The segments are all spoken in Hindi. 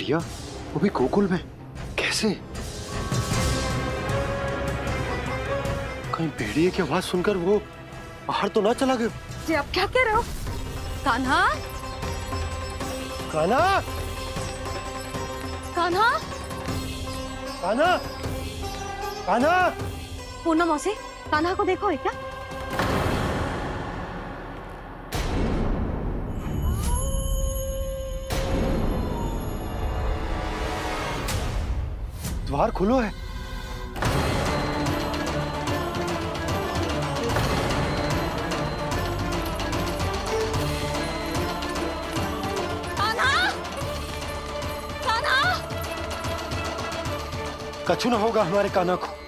भेड़िया, वो भी गोकुल में, कैसे? कहीं भेड़िए की आवाज सुनकर वो बाहर तो ना चला गया? जी आप क्या कह रहे हो? कान्हा, कान्हा, कान्हा, कान्हा, कान्हा! पूनम मौसी, कान्हा को देखो है क्या? द्वार खुलो है। कान्हा, कान्हा! कछु ना होगा हमारे कान्हा को।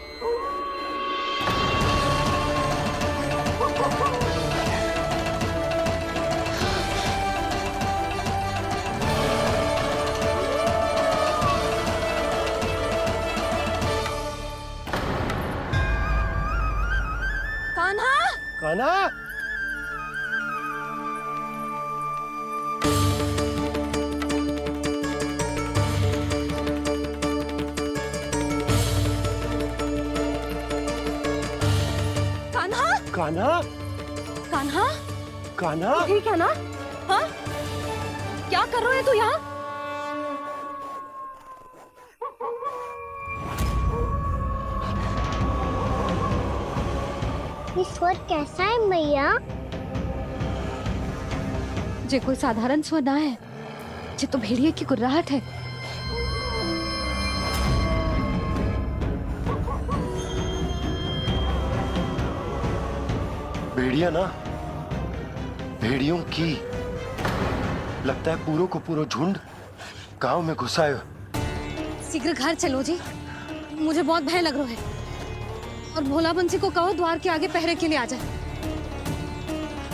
कान्हा! कान्हा! कान्हा! कान्हा! कान्हा! कान्हा! ठीक है ना? हाँ? क्या कर रहे हो तू यहाँ? ये स्वर कैसा है मैया? जे कोई साधारण स्वर ना है, जे तो भेड़िए की गुर्राहट है। भेड़िया ना, भेड़ियों की, लगता है पूरों को पूरा झुंड गांव में घुसा है। शीघ्र घर चलो जी, मुझे बहुत भय लग रहा है। और भोला बंसी को कहो द्वार के आगे पहरे के लिए आ जाए।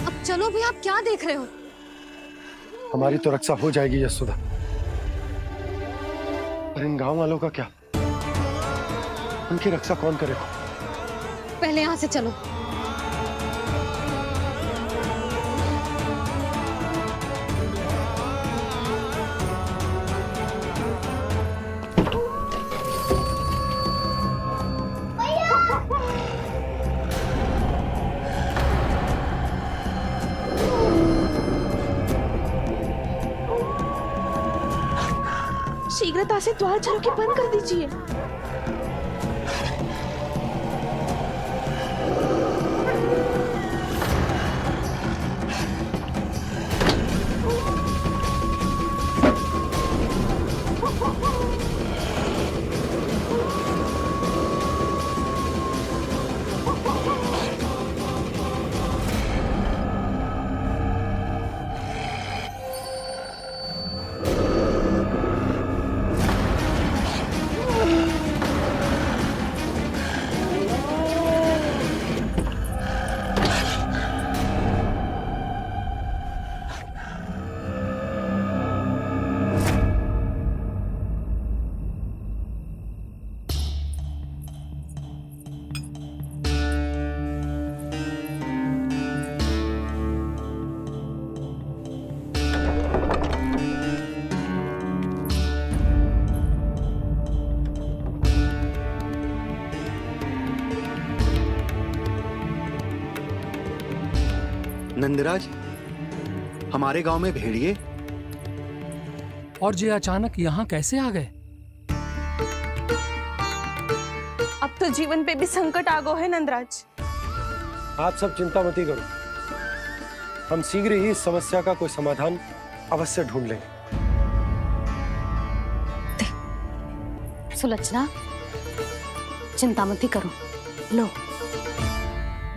अब चलो भी, आप क्या देख रहे हो? हमारी तो रक्षा हो जाएगी यशोदा, पर इन गांव वालों का क्या? उनकी रक्षा कौन करेगा? पहले यहाँ से चलो। शीघ्रता से द्वार चलो के बंद कर दीजिए। नंदराज, हमारे गांव में भेड़िए और ये अचानक यहाँ कैसे आ गए? अब तो जीवन पे भी संकट आ गो है नंदराज। आप सब चिंता मत करो, हम शीघ्र ही इस समस्या का कोई समाधान अवश्य ढूंढ लेंगे। सुलक्षणा, चिंता मत करो, लो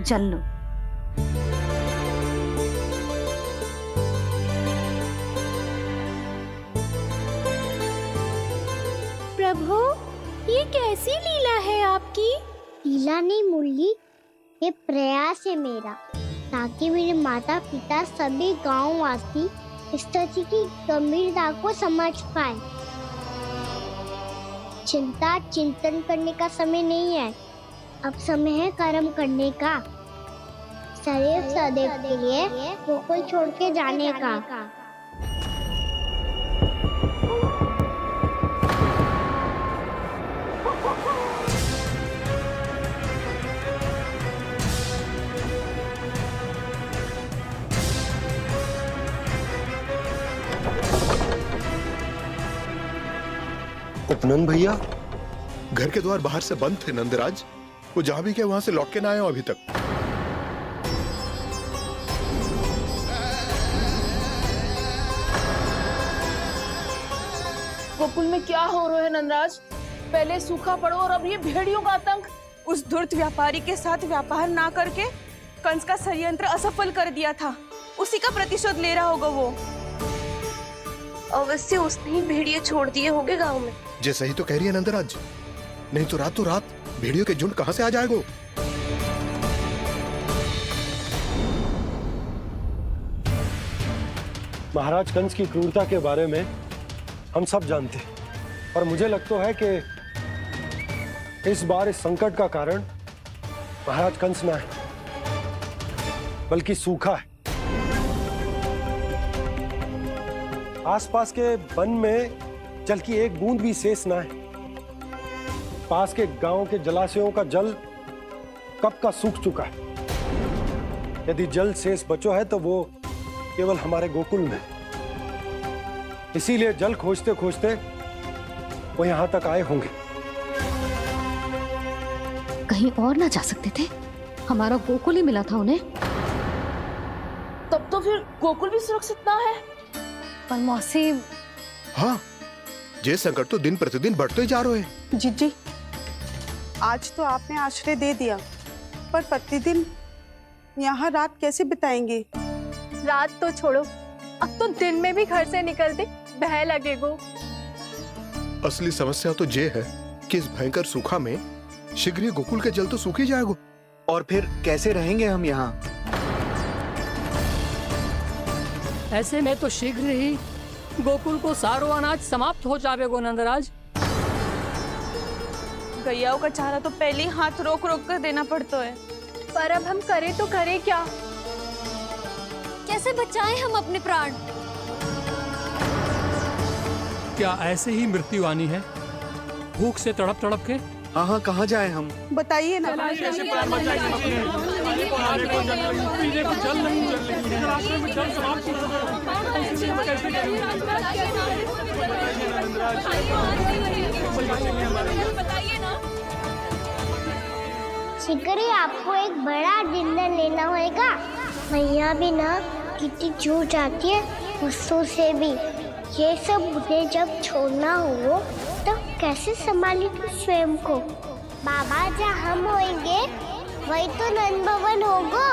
जल लो। प्रभु, ये कैसी लीला है आपकी? लीला नहीं मुरली, ये प्रयास है मेरा, ताकि मेरे माता पिता सभी गांव वासी स्थिति की गंभीरता को समझ पाए। चिंता चिंतन करने का समय नहीं है, अब समय है कर्म करने का, सदैव सदैव के लिए गोकुल छोड़ के जाने का। उपनंद भैया, घर के द्वार बाहर से बंद थे नंदराज। वो जहां भी गए वहां से लौट के ना आए हो अभी तक। गोकुल में क्या हो रहा है नंदराज? पहले सूखा पड़ो और अब ये भेड़ियों का आतंक। उस धूर्त व्यापारी के साथ व्यापार ना करके कंस का षड्यंत्र असफल कर दिया था। उसी का प्रतिशोध ले रहा होगा वो। अवश्य उसने ही भेड़िए छोड़ दिए होंगे गांव में। जैसे ही तो कह रही है नंदराज, नहीं तो रात भेड़ियों के झुंड कहां से आ जाएगा? महाराज कंस की क्रूरता के बारे में हम सब जानते हैं और मुझे लगता है कि इस बार इस संकट का कारण महाराज कंस ना है बल्कि सूखा है। आसपास के वन में जल की एक बूंद भी शेष ना है। पास के गांव के जलाशयों का जल कब का सूख चुका है। यदि जल शेष बचो है तो वो केवल हमारे गोकुल में। इसीलिए जल खोजते खोजते वो यहां तक आए होंगे। कहीं और ना जा सकते थे? हमारा गोकुल ही मिला था उन्हें। तब तो फिर गोकुल भी सुरक्षित ना है। पर मौसी, हाँ, ये संकट तो दिन प्रतिदिन बढ़ते जा रहे हैं। जीजी, आज तो आपने आश्रय दे दिया, पर प्रतिदिन यहाँ रात कैसे बिताएंगे? रात तो छोड़ो, अब तो दिन में भी घर से निकलते भय लगेगो। असली समस्या तो ये है कि इस भयंकर सूखा में शीघ्र ही गोकुल के जल तो सूख ही जाएगा। और फिर कैसे रहेंगे हम यहाँ? ऐसे में तो शीघ्र ही गोकुल को सारो अनाज समाप्त हो जाएगो नंदराज। गैयाओं का चारा तो पहले ही हाथ रोक रोक कर देना पड़ता है। पर अब हम करें तो करें क्या? कैसे बचाएं हम अपने प्राण? क्या ऐसे ही मृत्यु आनी है, भूख से तड़प तड़प के? हाँ, कहाँ जाए हम? बताइए ना। शीघ्र ही आपको एक बड़ा डिनर लेना होगा। भैया भी ना कितनी जूझ जाती है गुस्सों से भी। ये सब मुझे जब छोड़ना हो तो कैसे संभालेंगे स्वयं को? बाबा जहाँ हम होंगे वही तो नंद भवन होगा,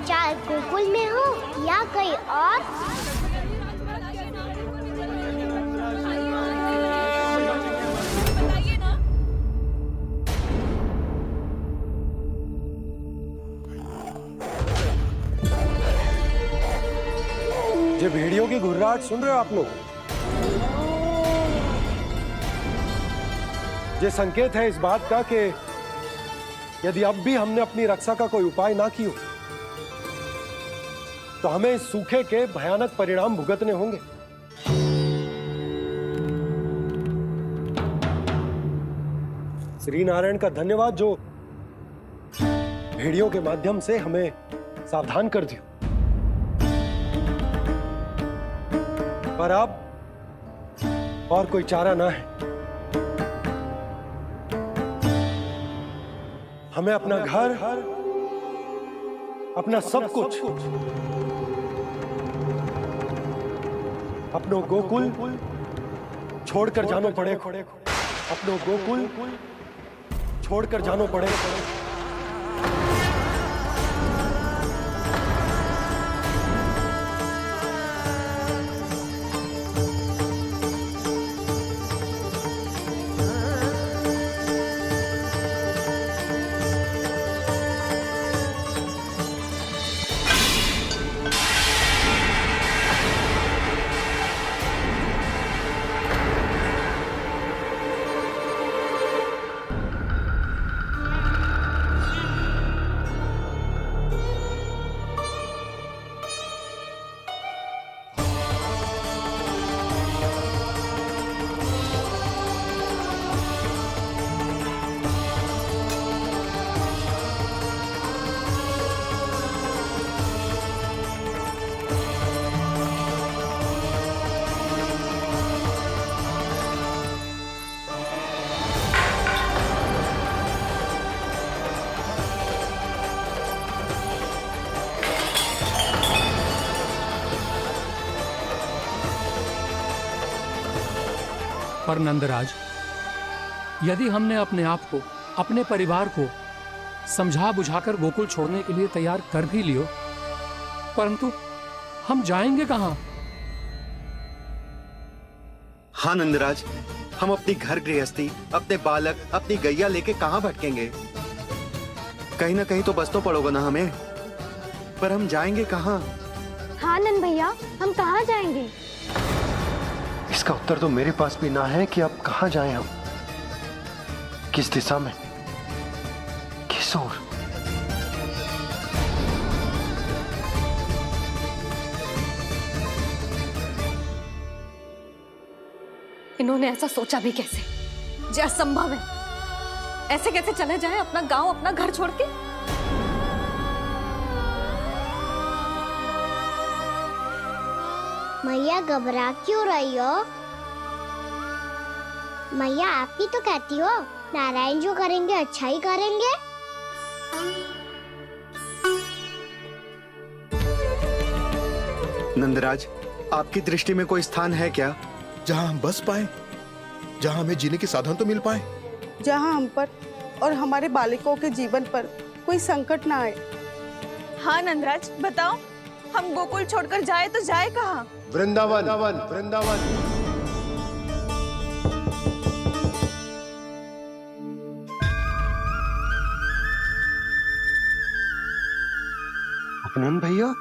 चाहे गोकुल में हो या कहीं और। ये भेड़ियों की घुर्राहट सुन रहे हो आप लोग? ये संकेत है इस बात का कि यदि अब भी हमने अपनी रक्षा का कोई उपाय ना किया तो हमें इस सूखे के भयानक परिणाम भुगतने होंगे। श्री नारायण का धन्यवाद जो भेड़ियों के माध्यम से हमें सावधान कर दिया। पर अब और कोई चारा ना है। हमें अपना घर, अपना सब कुछ, अपनो गोकुल छोड़कर जानो पड़े। अपनो गोकुल छोड़कर जानो पड़े। पर नंदराज, यदि हमने अपने आप को, अपने परिवार को समझा बुझाकर गोकुल छोड़ने के लिए तैयार कर भी लियो, परंतु हम जाएंगे कहां? हाँ नंदराज, हम अपनी घर गृहस्थी, अपने बालक, अपनी गैया लेके कहाँ भटकेंगे? कहीं ना कहीं तो बसना पड़ोगा ना हमें, पर हम जाएंगे कहाँ? हाँ नंद भैया, हम कहाँ जाएंगे? इसका उत्तर तो मेरे पास भी ना है कि अब कहाँ जाएं हम, किस दिशा में, किस ओर। इन्होंने ऐसा सोचा भी कैसे? जो असंभव है। ऐसे कैसे चले जाए अपना गांव, अपना घर छोड़ के? मैया घबरा क्यों रही हो? मैया आप ही तो कहती हो नारायण जो करेंगे अच्छा ही करेंगे। नंदराज, आपकी दृष्टि में कोई स्थान है क्या जहां हम बस पाए, जहां हमें जीने के साधन तो मिल पाए, जहाँ हम पर और हमारे बालकों के जीवन पर कोई संकट ना आए। हाँ नंदराज, बताओ, हम गोकुल छोड़कर जाए तो जाए कहाँ? वृंदावन, वृंदावन। उपनंद भैया,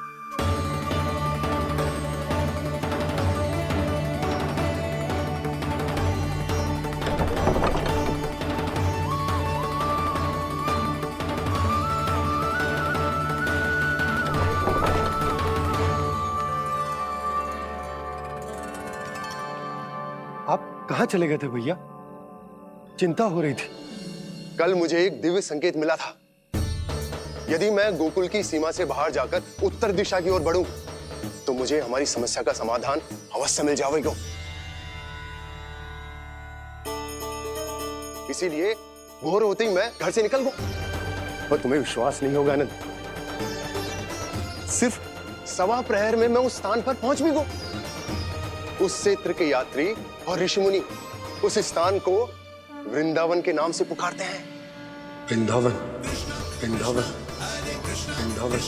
आप कहाँ चले गए थे भैया? चिंता हो रही थी। कल मुझे एक दिव्य संकेत मिला था। यदि मैं गोकुल की सीमा से बाहर जाकर उत्तर दिशा की ओर बढ़ूं, तो मुझे हमारी समस्या का समाधान अवश्य मिल जाएगा। इसीलिए भोर होते ही मैं घर से निकल गया। पर तुम्हें विश्वास नहीं होगा आनंद, सिर्फ सवा प्रहर में मैं उस स्थान पर पहुंच भी गया। उस क्षेत्र के यात्री और ऋषि मुनि उस स्थान को वृंदावन के नाम से पुकारते हैं। वृंदावन, वृंदावन, वृंदावन।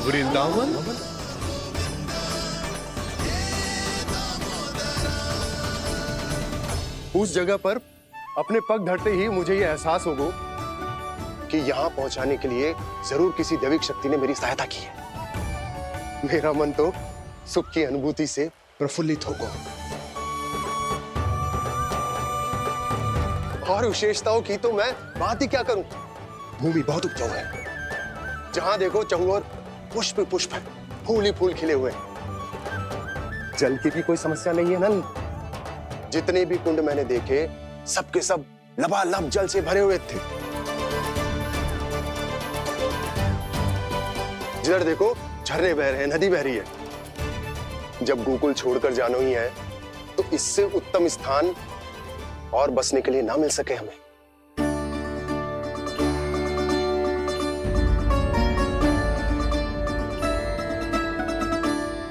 वृंदावन। उस जगह पर अपने पग धरते ही मुझे यह एहसास होगा कि यहां पहुंचाने के लिए जरूर किसी दैविक शक्ति ने मेरी सहायता की है। मेरा मन तो सुख की अनुभूति से प्रफुल्लित होगा। और विशेषताओं की तो मैं बात ही क्या करूं। भूमि बहुत उपजाऊ है, जहां देखो चहुओर पुष्प पुष्प है, फूल ही फूल खिले हुए हैं। जल की भी कोई समस्या नहीं है नंद। जितने भी कुंड मैंने देखे, सबके सब लबालब जल से भरे हुए थे। जिधर देखो झरने बह रहे हैं, नदी बह रही है। जब गोकुल छोड़कर जाना ही है, तो इससे उत्तम स्थान और बसने के लिए ना मिल सके हमें।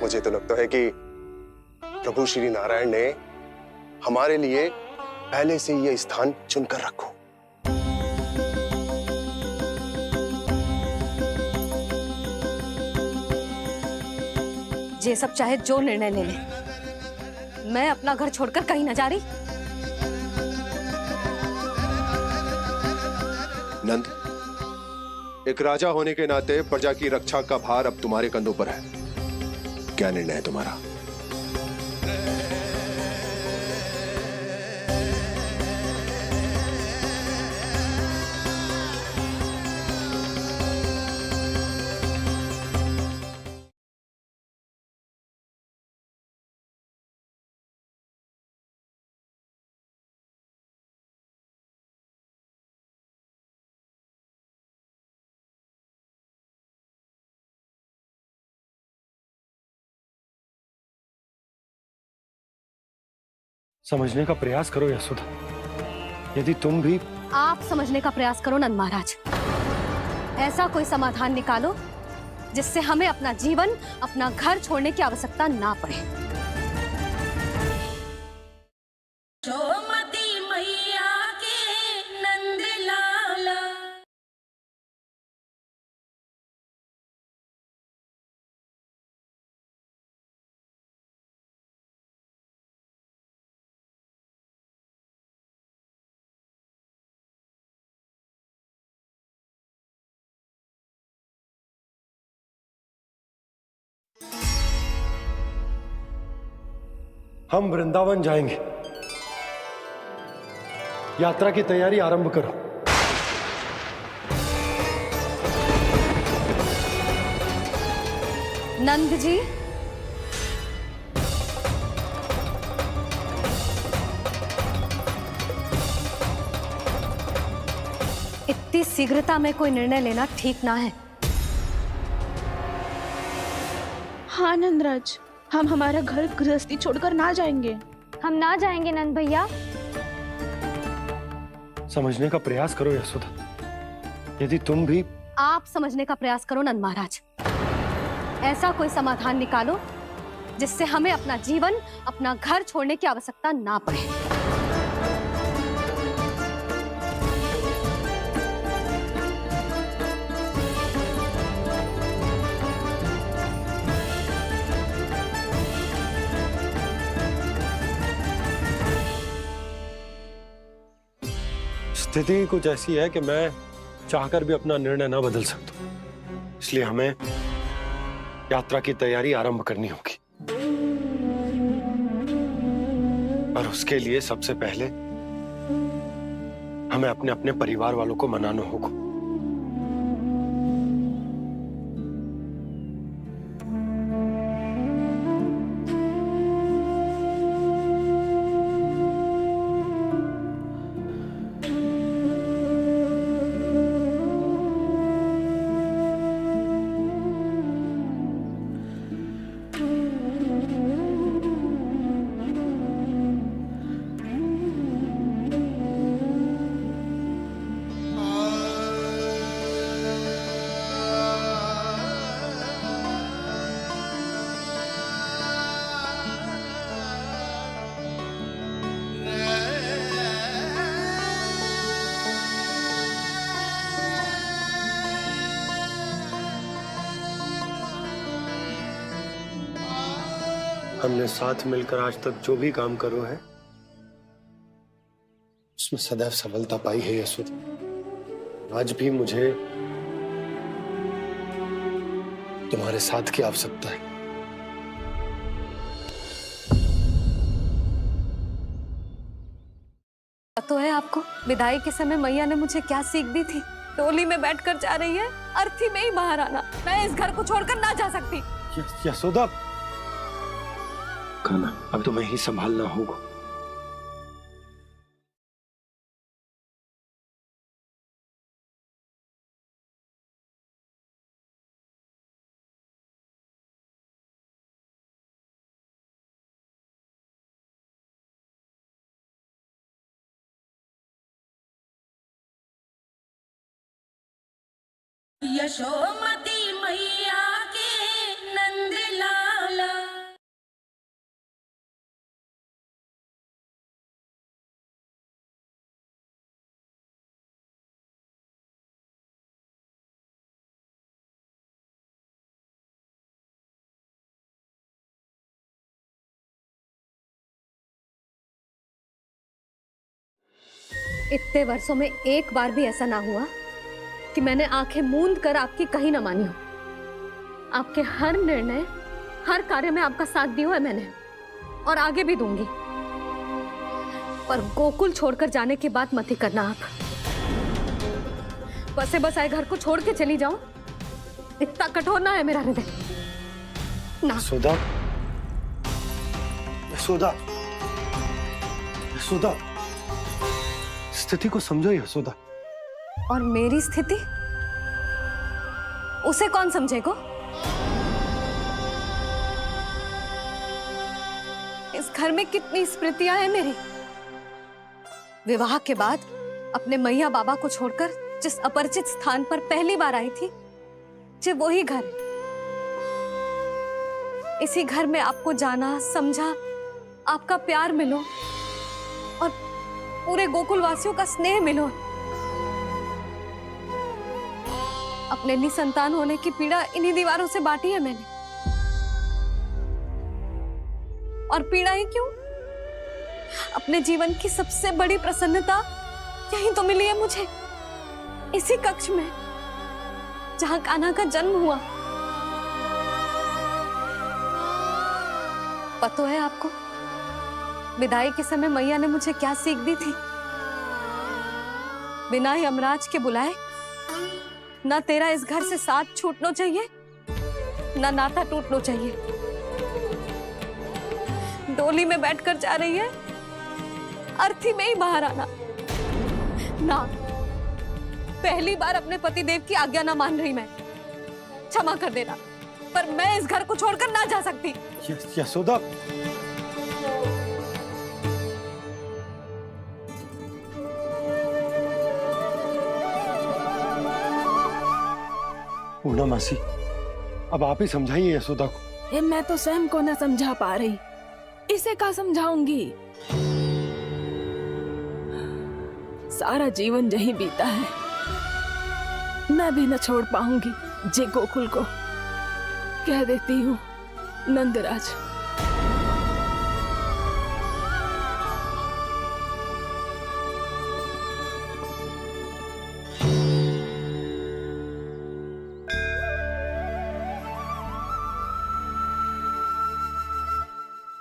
मुझे तो लगता है कि प्रभु श्री नारायण ने हमारे लिए पहले से यह स्थान चुनकर रखो। ये सब चाहे जो निर्णय ले ले, मैं अपना घर छोड़कर कहीं न जा रही। नंद, एक राजा होने के नाते प्रजा की रक्षा का भार अब तुम्हारे कंधों पर है। क्या निर्णय है तुम्हारा? समझने का प्रयास करो यशोदा। यदि तुम भी आप समझने का प्रयास करो नंद महाराज। ऐसा कोई समाधान निकालो जिससे हमें अपना जीवन, अपना घर छोड़ने की आवश्यकता ना पड़े। हम वृंदावन जाएंगे। यात्रा की तैयारी आरंभ करो। नंद जी, इतनी शीघ्रता में कोई निर्णय लेना ठीक ना है। हाँ नंदराज, हम हमारा घर गृहस्थी छोड़कर ना जाएंगे। हम ना जाएंगे नंद भैया। समझने का प्रयास करो यशोदा। यदि तुम भी आप समझने का प्रयास करो नंद महाराज। ऐसा कोई समाधान निकालो जिससे हमें अपना जीवन, अपना घर छोड़ने की आवश्यकता ना पड़े। स्थिति कुछ ऐसी है कि मैं चाहकर भी अपना निर्णय ना बदल सकता, इसलिए हमें यात्रा की तैयारी आरंभ करनी होगी। और उसके लिए सबसे पहले हमें अपने अपने परिवार वालों को मनाना होगा। हमने साथ मिलकर आज तक जो भी काम करो है उसमें सदैव सफलता पाई है यशोदा। आज भी मुझे तुम्हारे साथ की आवश्यकता है। तो है आपको विदाई के समय मैया ने मुझे क्या सीख दी थी? टोली में बैठकर जा रही है, अर्थी में ही बाहर आना। मैं इस घर को छोड़कर ना जा सकती। यशोदा, खाना अब तुम्हें ही संभालना होगा। यशोमती मैया के नंद लाला। इतने वर्षों में एक बार भी ऐसा ना हुआ कि मैंने आंखें मूंद कर आपकी कहीं ना मानी हो। आपके हर निर्णय, हर कार्य में आपका साथ दिया है मैंने, और आगे भी दूंगी। पर गोकुल छोड़कर जाने की बात मत ही करना आप। बसे बसाए घर को छोड़ के चली जाऊं, इतना कठोर ना है मेरा हृदय ना। यशोदा, यशोदा, यशोदा, स्थिति को समझो यशोदा। और मेरी स्थिति उसे कौन समझेगा? इस घर में कितनी स्मृतियां हैं मेरी। विवाह के बाद अपने मैया बाबा को छोड़कर जिस अपरिचित स्थान पर पहली बार आई थी, जो वही घर इसी घर में आपको जाना, समझा, आपका प्यार मिलो और पूरे गोकुल वासियों का स्नेह मिलो। अपने निसंतान होने की पीड़ा इन्हीं दीवारों से बांटी है मैंने। और पीड़ा ही क्यों? अपने जीवन की सबसे बड़ी प्रसन्नता यही तो मिली है मुझे, इसी कक्ष में जहां कान्हा का जन्म हुआ। पता है आपको विदाई के समय मैया ने मुझे क्या सीख दी थी? बिना यमराज के बुलाए ना तेरा इस घर से साथ छूटना चाहिए, ना नाता टूटना चाहिए। डोली में बैठकर जा रही है, अर्थी में ही बाहर आना ना। पहली बार अपने पति देव की आज्ञा ना मान रही मैं, क्षमा कर देना, पर मैं इस घर को छोड़कर ना जा सकती। यशोदा, पूर्णा मासी, अब आप ही समझाइए यशोदा को। ये मैं तो स्वयं को न समझा पा रही, इसे क्या समझाऊंगी? सारा जीवन यही बीता है, मैं भी न छोड़ पाऊंगी जे गोकुल को। कह देती हूँ नंदराज।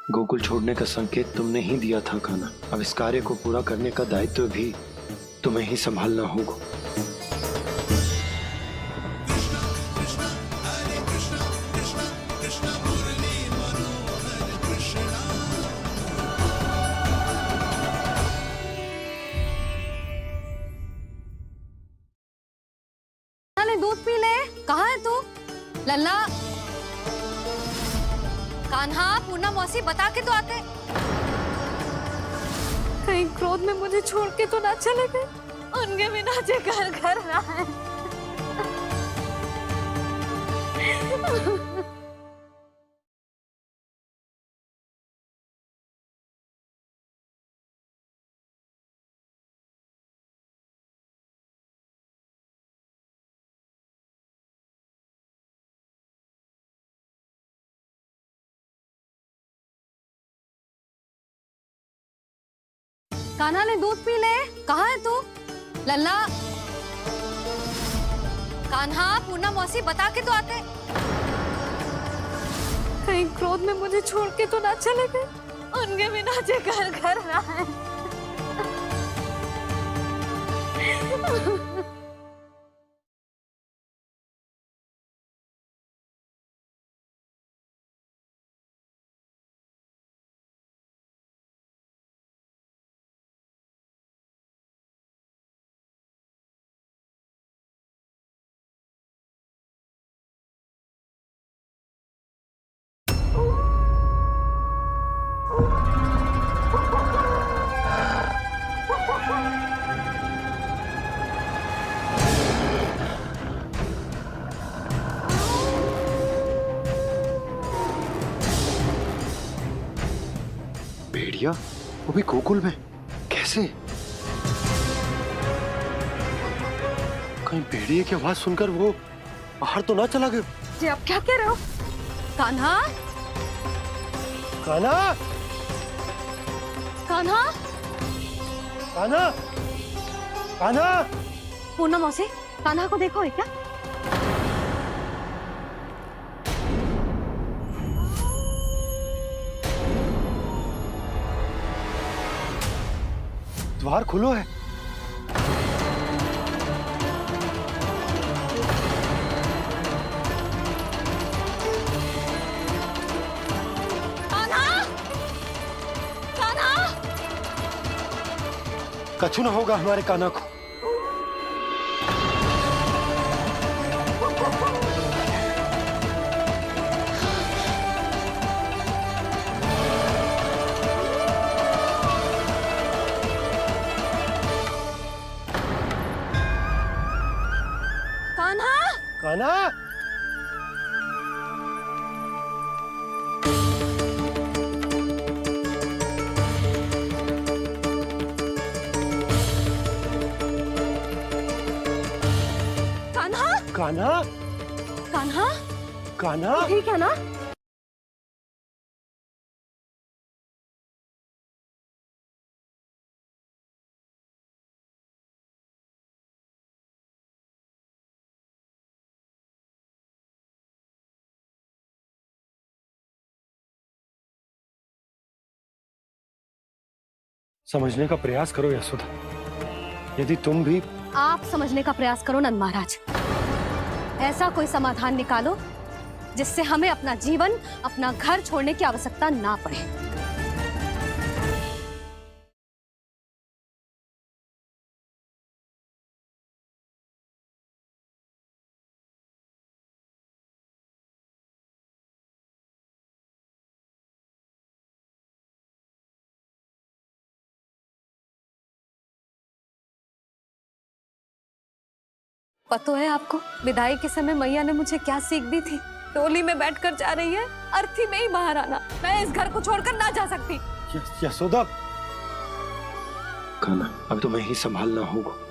गोकुल छोड़ने का संकेत तुमने ही दिया था कान्हा। अब इस कार्य को पूरा करने का दायित्व भी तुम्हें ही संभालना होगा। दूध पी ले। कहाँ है तू? लल्ला, कान्हा, पूर्णा मौसी बता के तो आते। कहीं क्रोध में मुझे छोड़ के तो ना चले गए। उनके बिना जे घर घर रहा है। कान्हा ने दूध पी ले। कहाँ है तू? लल्ला, कान्हा, पूर्णा मौसी बता के तो आते। कहीं क्रोध में मुझे छोड़ के तो ना चले गए। उनके बिना जे घर घर रहा है। भेड़िया, वो भी गोकुल में? कैसे? कहीं भेड़िए की आवाज सुनकर वो बाहर तो ना चला गया? जी आप क्या कह रहे हो? कान्हा, कान्हा, कान्हा, कान्हा, कान्हा। पूर्णा मौसी, कान्हा को देखो है क्या? द्वार खुलो है। कान्हा, कान्हा, कछु ना होगा हमारे कान्हा को। कान्हा, कान्हा, कान्हा, कान्हा, कान्हा, ठीक है ना? समझने का प्रयास करो यशोदा। यदि तुम भी आप समझने का प्रयास करो नंद महाराज। ऐसा कोई समाधान निकालो जिससे हमें अपना जीवन, अपना घर छोड़ने की आवश्यकता ना पड़े। पता है आपको, विदाई के समय मैया ने मुझे क्या सीख दी थी? टोली में बैठकर जा रही है, अर्थी में ही बाहर आना। मैं इस घर को छोड़कर ना जा सकती। यशोदा, कान्हा, अब तुम्हें ही संभालना होगा।